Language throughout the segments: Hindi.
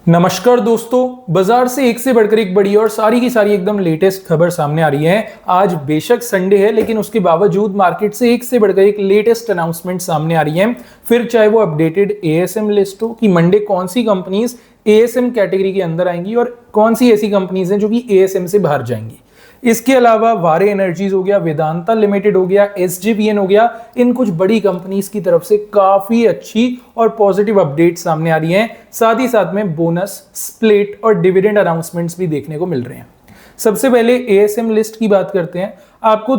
नमस्कार दोस्तों, बाजार से एक से बढ़कर एक बड़ी और सारी की सारी एकदम लेटेस्ट खबर सामने आ रही है। आज बेशक संडे है, लेकिन उसके बावजूद मार्केट से एक से बढ़कर एक लेटेस्ट अनाउंसमेंट सामने आ रही है। फिर चाहे वो अपडेटेड एएसएम लिस्ट हो कि मंडे कौन सी कंपनीज एएसएम कैटेगरी के अंदर आएंगी और कौन सी ऐसी कंपनीज हैं जो कि एएसएम से बाहर जाएंगी। इसके अलावा वारे एनर्जीज हो गया, वेदांता लिमिटेड हो गया, एसजेवीएन हो गया, इन कुछ बड़ी कंपनीज की तरफ से काफी अच्छी और पॉजिटिव अपडेट सामने आ रही हैं। साथ ही साथ में बोनस, स्प्लिट और डिविडेंड अनाउंसमेंट्स भी देखने को मिल रहे हैं। सबसे पहले एएसएम लिस्ट की बात करते हैं। आपको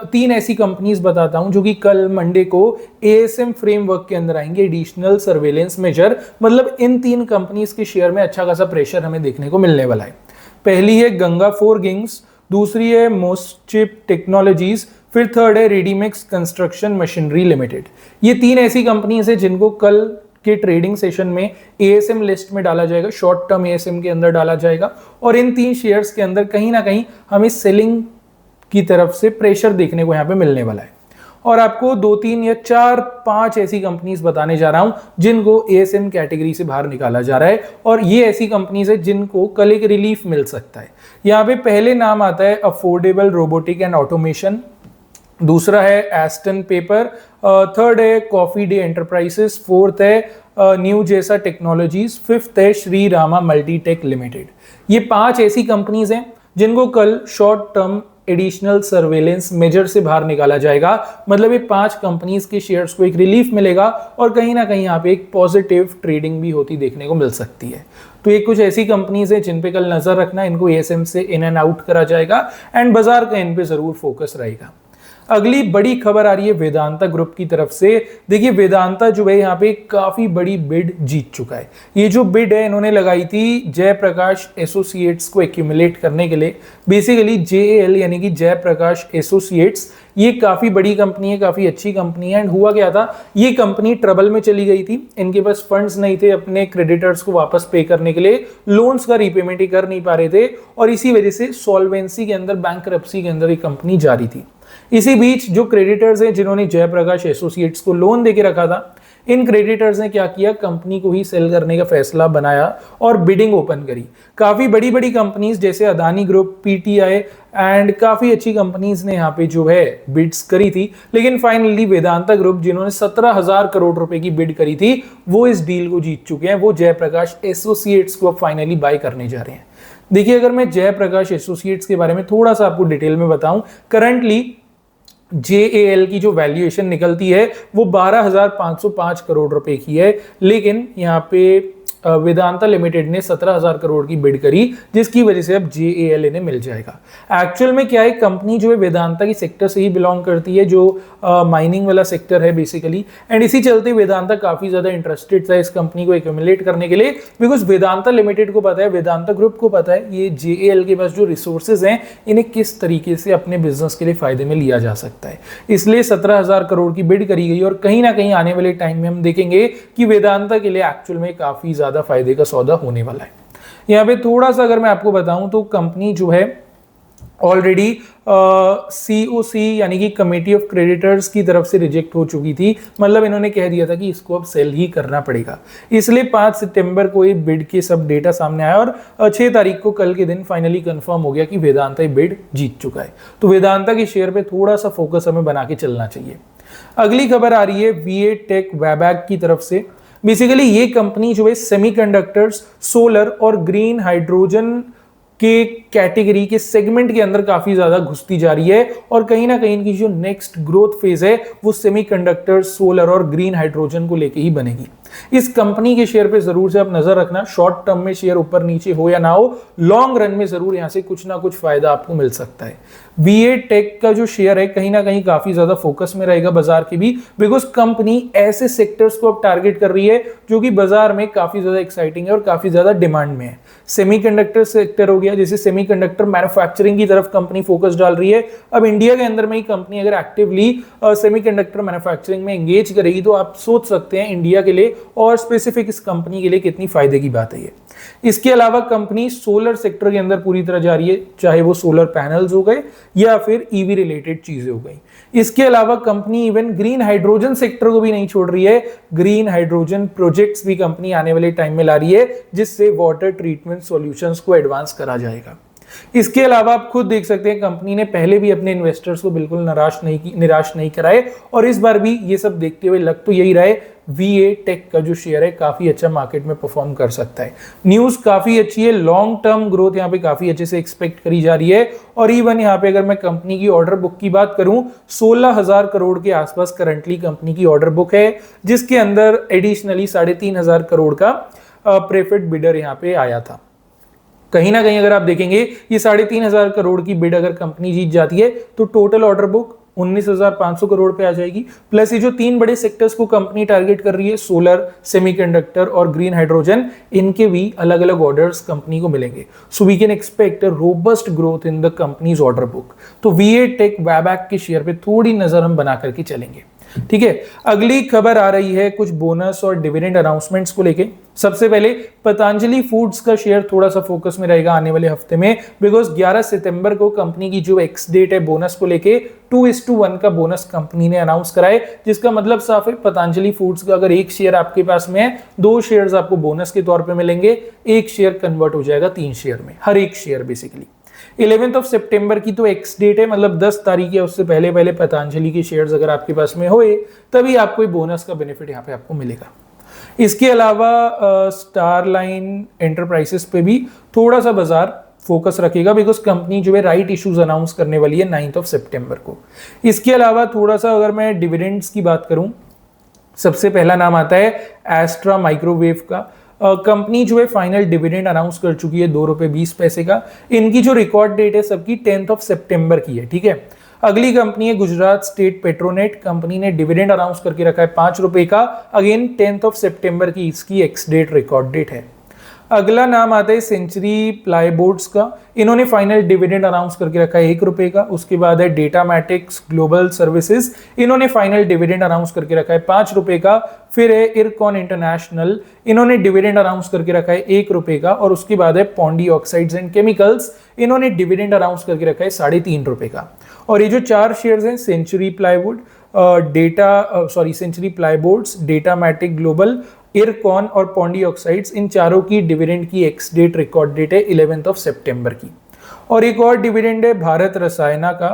तीन ऐसी कंपनीज बताता हूं जो कि कल मंडे को एएसएम फ्रेमवर्क के अंदर आएंगे, एडिशनल सर्वेलेंस मेजर। मतलब इन तीन कंपनीज के शेयर में अच्छा खासा प्रेशर हमें देखने को मिलने वाला है। पहली है गंगा फोरगिंग्स, दूसरी है मोस्टचिप टेक्नोलॉजीज, फिर थर्ड है रेडीमिक्स कंस्ट्रक्शन मशीनरी लिमिटेड। ये तीन ऐसी कंपनीज है जिनको कल के ट्रेडिंग सेशन में एएसएम लिस्ट में डाला जाएगा, शॉर्ट टर्म एएसएम के अंदर डाला जाएगा। और इन तीन शेयर्स के अंदर कहीं ना कहीं हमें सेलिंग की तरफ से प्रेशर देखने को यहाँ पे मिलने वाला है। और आपको 2, 3 या 4, 5 ऐसी कंपनीज बताने जा रहा हूं जिनको एएसएम कैटेगरी से बाहर निकाला जा रहा है। और ये ऐसी कंपनीज है जिनको कल एक रिलीफ मिल सकता है। यहाँ पे पहले नाम आता है अफोर्डेबल रोबोटिक एंड ऑटोमेशन, दूसरा है एस्टन पेपर, थर्ड है कॉफी डे एंटरप्राइजेस, फोर्थ है न्यू जैसा टेक्नोलॉजीज, फिफ्थ है श्री रामा मल्टीटेक लिमिटेड। ये 5 ऐसी कंपनीज हैं जिनको कल short term additional surveillance measure से बाहर निकाला जाएगा। मतलब ये 5 कंपनीज के शेयर्स को एक रिलीफ मिलेगा और कहीं ना कहीं यहाँ पे एक पॉजिटिव ट्रेडिंग भी होती देखने को मिल सकती है। तो ये कुछ ऐसी कंपनीज है जिन पे कल नजर रखना, इनको एएसएम से इन एंड आउट करा जाएगा एंड बाजार का इन पे जरूर फोकस रहेगा। अगली बड़ी खबर आ रही है वेदांता ग्रुप की तरफ से। देखिए वेदांता जो है यहाँ पे काफी बड़ी बिड जीत चुका है। ये जो बिड है इन्होंने लगाई थी जयप्रकाश एसोसिएट्स को एक्यूमुलेट करने के लिए। बेसिकली जेएएल यानी कि जयप्रकाश एसोसिएट्स, ये काफी बड़ी कंपनी है, काफी अच्छी कंपनी है। एंड हुआ क्या था, ये कंपनी ट्रबल में चली गई थी, इनके पास फंड्स नहीं थे अपने क्रेडिटर्स को वापस पे करने के लिए, लोन्स का रीपेमेंट ही कर नहीं पा रहे थे और इसी वजह से सॉल्वेंसी के अंदर, बैंकरप्सी के अंदर ये कंपनी जारी थी। इसी बीच जो क्रेडिटर्स हैं जिन्होंने जयप्रकाश एसोसिएट्स को लोन देके रखा था, इन क्रेडिटर्स ने क्या किया, कंपनी को ही सेल करने का फैसला बनाया और बिडिंग ओपन करी। काफी बड़ी बड़ी कंपनीज जैसे अदानी ग्रुप, पीटीआई एंड काफी अच्छी कंपनीज ने यहाँ पे जो है बिड्स करी थी। लेकिन फाइनली वेदांता ग्रुप जिन्होंने 17,000 करोड़ रुपए की बिड करी थी, वो इस डील को जीत चुके हैं। वो जयप्रकाश एसोसिएट्स को अब फाइनली बाय करने जा रहे हैं। देखिए अगर मैं जयप्रकाश एसोसिएट्स के बारे में थोड़ा सा आपको डिटेल में बताऊं, करंटली जेएएल की जो वैल्यूएशन निकलती है वो 12,505 करोड़ रुपए की है। लेकिन यहाँ पे वेदांता लिमिटेड ने 17,000 करोड़ की बिड करी, जिसकी वजह से अब जेएएल इन्हें मिल जाएगा। एक्चुअल में क्या है, कंपनी जो है वेदांता की सेक्टर से ही बिलोंग करती है, जो माइनिंग वाला सेक्टर है बेसिकली। एंड इसी चलते वेदांता काफी ज्यादा इंटरेस्टेड था इस कंपनी को एक्यूमुलेट करने के लिए, बिकॉज वेदांता लिमिटेड को पता है, वेदांता ग्रुप को पता है ये जेएएल के पास जो रिसोर्सेज हैं इन्हें किस तरीके से अपने बिजनेस के लिए फायदे में लिया जा सकता है। इसलिए 17,000 करोड़ की बिड करी गई और कहीं ना कहीं आने वाले टाइम में हम देखेंगे कि वेदांता के लिए एक्चुअल में काफी ज्यादा फायदे का सौदा होने वाला है। यहाँ पे थोड़ा सा अगर मैं आपको बताऊं तो कंपनी जो है ऑलरेडी सीओसी यानी कि कमेटी ऑफ क्रेडिटर्स की तरफ से रिजेक्ट हो चुकी थी। मतलब इन्होंने कह दिया था कि इसको अब सेल ही करना पड़ेगा। इसलिए 5 सितंबर को ये बिड के सब डेटा सामने आया और 6 तारीख को कल के दिन फाइनली कंफर्म हो गया कि वेदांता ये बिड जीत चुका है। तो वेदांता के शेयर पे थोड़ा सा फोकस हमें बना के चलना चाहिए। अगली खबर आ रही है वीए टेक वैबैक की तरफ से। बेसिकली ये कंपनी जो है सेमीकंडक्टर्स, सोलर और ग्रीन हाइड्रोजन के कैटेगरी के सेगमेंट के अंदर काफी ज्यादा घुसती जा रही है और कहीं ना कहीं इनकी जो नेक्स्ट ग्रोथ फेज है वो सेमीकंडक्टर, सोलर और ग्रीन हाइड्रोजन को लेके ही बनेगी। इस कंपनी के शेयर पे जरूर से आप नजर रखना, शॉर्ट टर्म में शेयर ऊपर नीचे हो या ना हो, लॉन्ग रन में जरूर यहां से कुछ ना कुछ फायदा आपको मिल सकता है। वीए टेक का जो शेयर है कहीं ना कहीं काफी ज्यादा फोकस में रहेगा बाजार की भी, बिकॉज कंपनी ऐसे सेक्टर्स को अब टारगेट कर रही है जो कि बाजार में काफी ज्यादा एक्साइटिंग है और काफी ज्यादा डिमांड में है। सेमीकंडक्टर सेक्टर हो गया, जैसे सेमीकंडक्टर मैन्युफैक्चरिंग की तरफ कंपनी फोकस डाल रही है। अब इंडिया के अंदर में ही कंपनी अगर एक्टिवली सेमीकंडक्टर मैन्युफैक्चरिंग में एंगेज करेगी तो आप सोच सकते हैं इंडिया के लिए और स्पेसिफिक इस कंपनी के लिए कितनी फायदे की बात है ये। इसके अलावा कंपनी सोलर सेक्टर के अंदर पूरी तरह जा रही है, चाहे वो सोलर पैनल्स हो गए या फिर ईवी रिलेटेड चीजें हो गई। इसके अलावा company even green hydrogen sector को भी नहीं छोड़ रही है, ग्रीन हाइड्रोजन प्रोजेक्ट्स भी कंपनी आने वाले टाइम में ला रही है, जिससे वाटर ट्रीटमेंट सॉल्यूशंस को एडवांस करा जाएगा। इसके अलावा आप खुद देख सकते हैं कंपनी ने पहले भी अपने इन्वेस्टर्स को बिल्कुल निराश नहीं कराए, और इस बार भी ये सब देखते हुए लग तो यही रहा है VA टेक का जो शेयर है काफी अच्छा मार्केट में परफॉर्म कर सकता है। न्यूज काफी अच्छी है, लॉन्ग टर्म ग्रोथ यहाँ पे काफी अच्छे से एक्सपेक्ट करी जा रही है। और इवन यहाँ पे अगर मैं कंपनी की ऑर्डर बुक की बात करूं, 16,000 करोड़ के आसपास करंटली कंपनी की ऑर्डर बुक है, जिसके अंदर एडिशनली 3,500 करोड़ का प्रेफर्ड बिडर यहाँ पे आया था। कहीं ना कहीं अगर आप देखेंगे ये 3,500 करोड़ की बिड अगर कंपनी जीत जाती है तो टोटल ऑर्डर बुक 19,500 करोड़ पे आ जाएगी। प्लस ये जो 3 बड़े सेक्टर्स को कंपनी टारगेट कर रही है, सोलर, सेमीकंडक्टर और ग्रीन हाइड्रोजन, इनके भी अलग अलग ऑर्डर्स कंपनी को मिलेंगे। So we can expect a robust growth in the company's order book. तो VA टेक वैबैक के शेयर पे थोड़ी नजर हम बना करके चलेंगे। ठीक है, अगली खबर आ रही है कुछ बोनस और डिविडेंड अनाउंसमेंट्स को लेके। सबसे पहले पतंजलि फूड्स का शेयर थोड़ा सा फोकस में रहेगा आने वाले हफ्ते में, बिकॉज 11 सितंबर को कंपनी की जो एक्स डेट है बोनस को लेके 2:1 का बोनस कंपनी ने अनाउंस करा है, जिसका मतलब साफ है पतंजलि फूड्स का अगर एक शेयर आपके पास में है, 2 शेयर्स आपको बोनस के तौर पे मिलेंगे, एक शेयर कन्वर्ट हो जाएगा 3 शेयर में, हर एक शेयर बेसिकली। 11 सितंबर की तो एक्स डेट है, मतलब 10 तारीख है, उससे पहले पहले पतंजलि के शेयर्स अगर आपके पास में होए तभी आपको बोनस का बेनिफिट यहाँ पे आपको मिलेगा। इसके अलावा स्टार लाइन एंटरप्राइजेस पे भी थोड़ा सा बाजार फोकस रखेगा, बिकॉज कंपनी जो है राइट इश्यूज अनाउंस करने वाली है 9 सितंबर को। इसके अलावा थोड़ा सा अगर मैं डिविडेंड्स की बात करूं, सबसे पहला नाम आता है एस्ट्रा माइक्रोवेव का। कंपनी जो है फाइनल डिविडेंड अनाउंस कर चुकी है ₹2.20 का। इनकी जो रिकॉर्ड डेट है सबकी 10 सितंबर की है। ठीक है, अगली कंपनी है गुजरात स्टेट पेट्रोनेट। कंपनी ने डिविडेंड अनाउंस करके रखा है ₹5 का, अगेन 10 सितंबर की इसकी एक्स डेट रिकॉर्ड डेट है। अगला नाम आता है सेंचुरी प्लाईबोर्ड्स का। इन्होंने फाइनल डिविडेंड अनाउंस करके रखा है ₹1 का। उसके बाद है डेटामैटिक्स ग्लोबल सर्विसेज, इन्होंने फाइनल डिविडेंड अनाउंस करके रखा है ₹5 का। फिर है इरकॉन इंटरनेशनल, इन्होंने डिविडेंड अनाउंस करके रखा है ₹1 का। और उसके बाद है पॉन्डी ऑक्साइड्स एंड केमिकल्स, इन्होंने डिविडेंड अनाउंस करके रखा है ₹3.5 का। और ये जो 4 शेयर्स हैं Century Plywood, Century Plyboards, Datamatic Global, Ircon और पॉन्डी ऑक्साइड्स, इन चारों की डिविडेंड की एक्स डेट रिकॉर्ड डेट है 11 सितंबर की। और एक और डिविडेंड है भारत रसायना का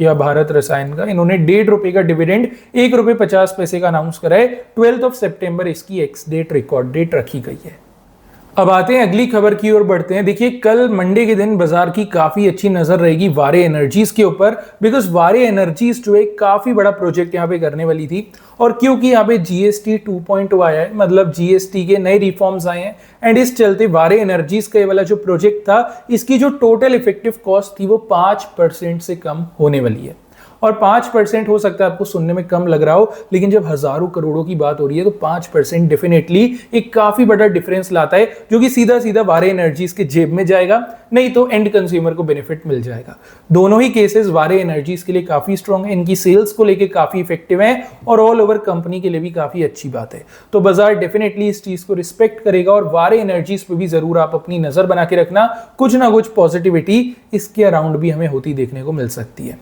या भारत रसायन का, इन्होंने ₹1.5 का डिविडेंड ₹1.50 का अनाउंस करा है। 12 सितंबर इसकी एक्स डेट रिकॉर्ड डेट रखी गई है। अब आते हैं अगली खबर की ओर बढ़ते हैं। देखिए कल मंडे के दिन बाजार की काफी अच्छी नजर रहेगी वारे एनर्जीज के ऊपर, बिकॉज वारे एनर्जीज जो है काफी बड़ा प्रोजेक्ट यहाँ पे करने वाली थी। और क्योंकि यहाँ पे GST 2.0 आया है, मतलब GST के नए रिफॉर्म्स आए हैं, एंड इस चलते वारे एनर्जीज का ये वाला जो प्रोजेक्ट था, इसकी जो टोटल इफेक्टिव कॉस्ट थी वो 5% से कम होने वाली है। और 5% हो सकता है आपको सुनने में कम लग रहा हो, लेकिन जब हजारों करोड़ों की बात हो रही है तो 5% डेफिनेटली एक काफी बड़ा डिफरेंस लाता है, जो कि सीधा सीधा वारे एनर्जीज के जेब में जाएगा, नहीं तो एंड कंज्यूमर को बेनिफिट मिल जाएगा। दोनों ही केसेस वारे एनर्जीज के लिए काफी स्ट्रॉन्ग है, इनकी सेल्स को लेकर काफी इफेक्टिव है और ऑल ओवर कंपनी के लिए भी काफी अच्छी बात है। तो बाजार डेफिनेटली इस चीज को रिस्पेक्ट करेगा और वारे एनर्जीज पे भी जरूर आप अपनी नजर बना के रखना, कुछ ना कुछ पॉजिटिविटी इसके अराउंड भी हमें होती देखने को मिल सकती है।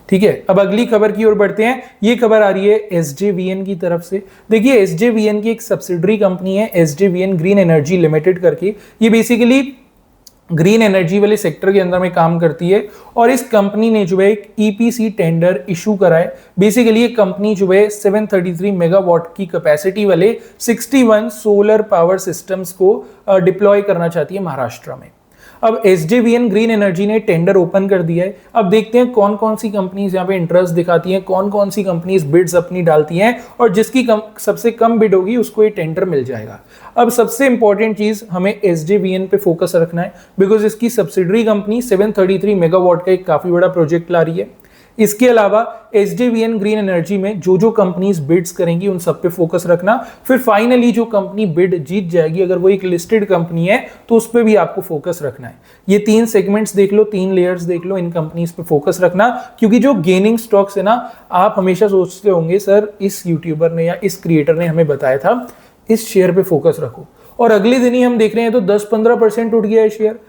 ठीक है, अब अगली खबर की ओर बढ़ते हैं। ये खबर आ रही है SJVN की तरफ से। देखिए SJVN की एक सब्सिडरी कंपनी है SJVN ग्रीन एनर्जी लिमिटेड करके। ये बेसिकली ग्रीन एनर्जी वाले सेक्टर के अंदर में काम करती है और इस कंपनी ने जो है एक EPC टेंडर इशू करा है। बेसिकली ये कंपनी जो है 733 मेगावाट की कैपेसिटी वाले 61 सोलर पावर सिस्टम्स को डिप्लॉय करना चाहती है महाराष्ट्र में। अब SJVN ग्रीन एनर्जी ने टेंडर ओपन कर दिया है। अब देखते हैं कौन कौन सी कंपनीज यहाँ पे इंटरेस्ट दिखाती हैं, कौन कौन सी कंपनीज बिड्स अपनी डालती हैं, और जिसकी सबसे कम बिड होगी उसको ये टेंडर मिल जाएगा। अब सबसे इंपॉर्टेंट चीज हमें SJVN पे फोकस रखना है, बिकॉज इसकी सब्सिडरी कंपनी 733 मेगावाट का एक काफी बड़ा प्रोजेक्ट ला रही है। इसके अलावा SJVN ग्रीन एनर्जी में जो जो कंपनीज बिड्स करेंगी उन सब पे फोकस रखना। फिर फाइनली जो कंपनी बिड जीत जाएगी, अगर वो एक लिस्टेड कंपनी है तो उस पे भी आपको फोकस रखना है। ये 3 सेगमेंट्स देख लो, 3 लेयर्स देख लो, इन कंपनीज पे फोकस रखना, क्योंकि जो गेनिंग स्टॉक्स है ना, आप हमेशा सोचते होंगे सर इस यूट्यूबर ने या इस क्रिएटर ने हमें बताया था इस शेयर पे फोकस रखो, और अगले दिन ही हम देख रहे हैं तो 10-15% उठ गया है शेयर।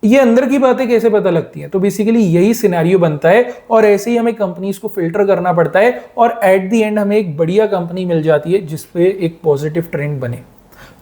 ये अंदर की बातें कैसे पता लगती हैं? तो बेसिकली यही सिनेरियो बनता है और ऐसे ही हमें कंपनीज को फिल्टर करना पड़ता है और एट द एंड हमें एक बढ़िया कंपनी मिल जाती है जिसपे एक पॉजिटिव ट्रेंड बने।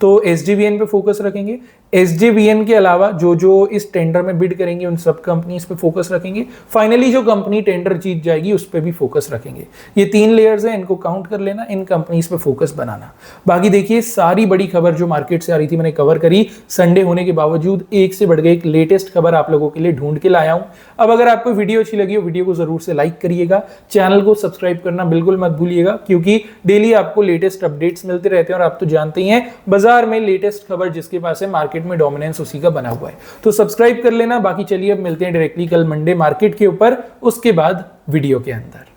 तो एसजेवीएन पे फोकस रखेंगे। एसजेवीएन के अलावा जो जो इस टेंडर में बिड करेंगे उन सब कंपनीज पे फोकस रखेंगे। फाइनली जो कंपनी टेंडर जीत जाएगी उस पे भी फोकस रखेंगे। ये 3 लेयर्स हैं, इनको काउंट कर लेना, इन कंपनीज पे फोकस बनाना। बाकी देखिए सारी बड़ी खबर जो मार्केट से आ रही थी मैंने कवर करी। संडे होने के बावजूद एक से बढ़ के एक लेटेस्ट खबर आप लोगों के लिए ढूंढ के लाया हूं। अब अगर आपको वीडियो अच्छी लगी हो वीडियो को जरूर से लाइक करिएगा, चैनल को सब्सक्राइब करना बिल्कुल मत भूलिएगा, क्योंकि डेली आपको लेटेस्ट अपडेट्स मिलते रहते हैं और आप तो जानते ही हैं बाजार में लेटेस्ट खबर जिसके पास है मार्केट में डोमिनेंस उसी का बना हुआ है। तो सब्सक्राइब कर लेना। बाकी चलिए अब मिलते हैं डायरेक्टली कल मंडे मार्केट के ऊपर, उसके बाद वीडियो के अंदर।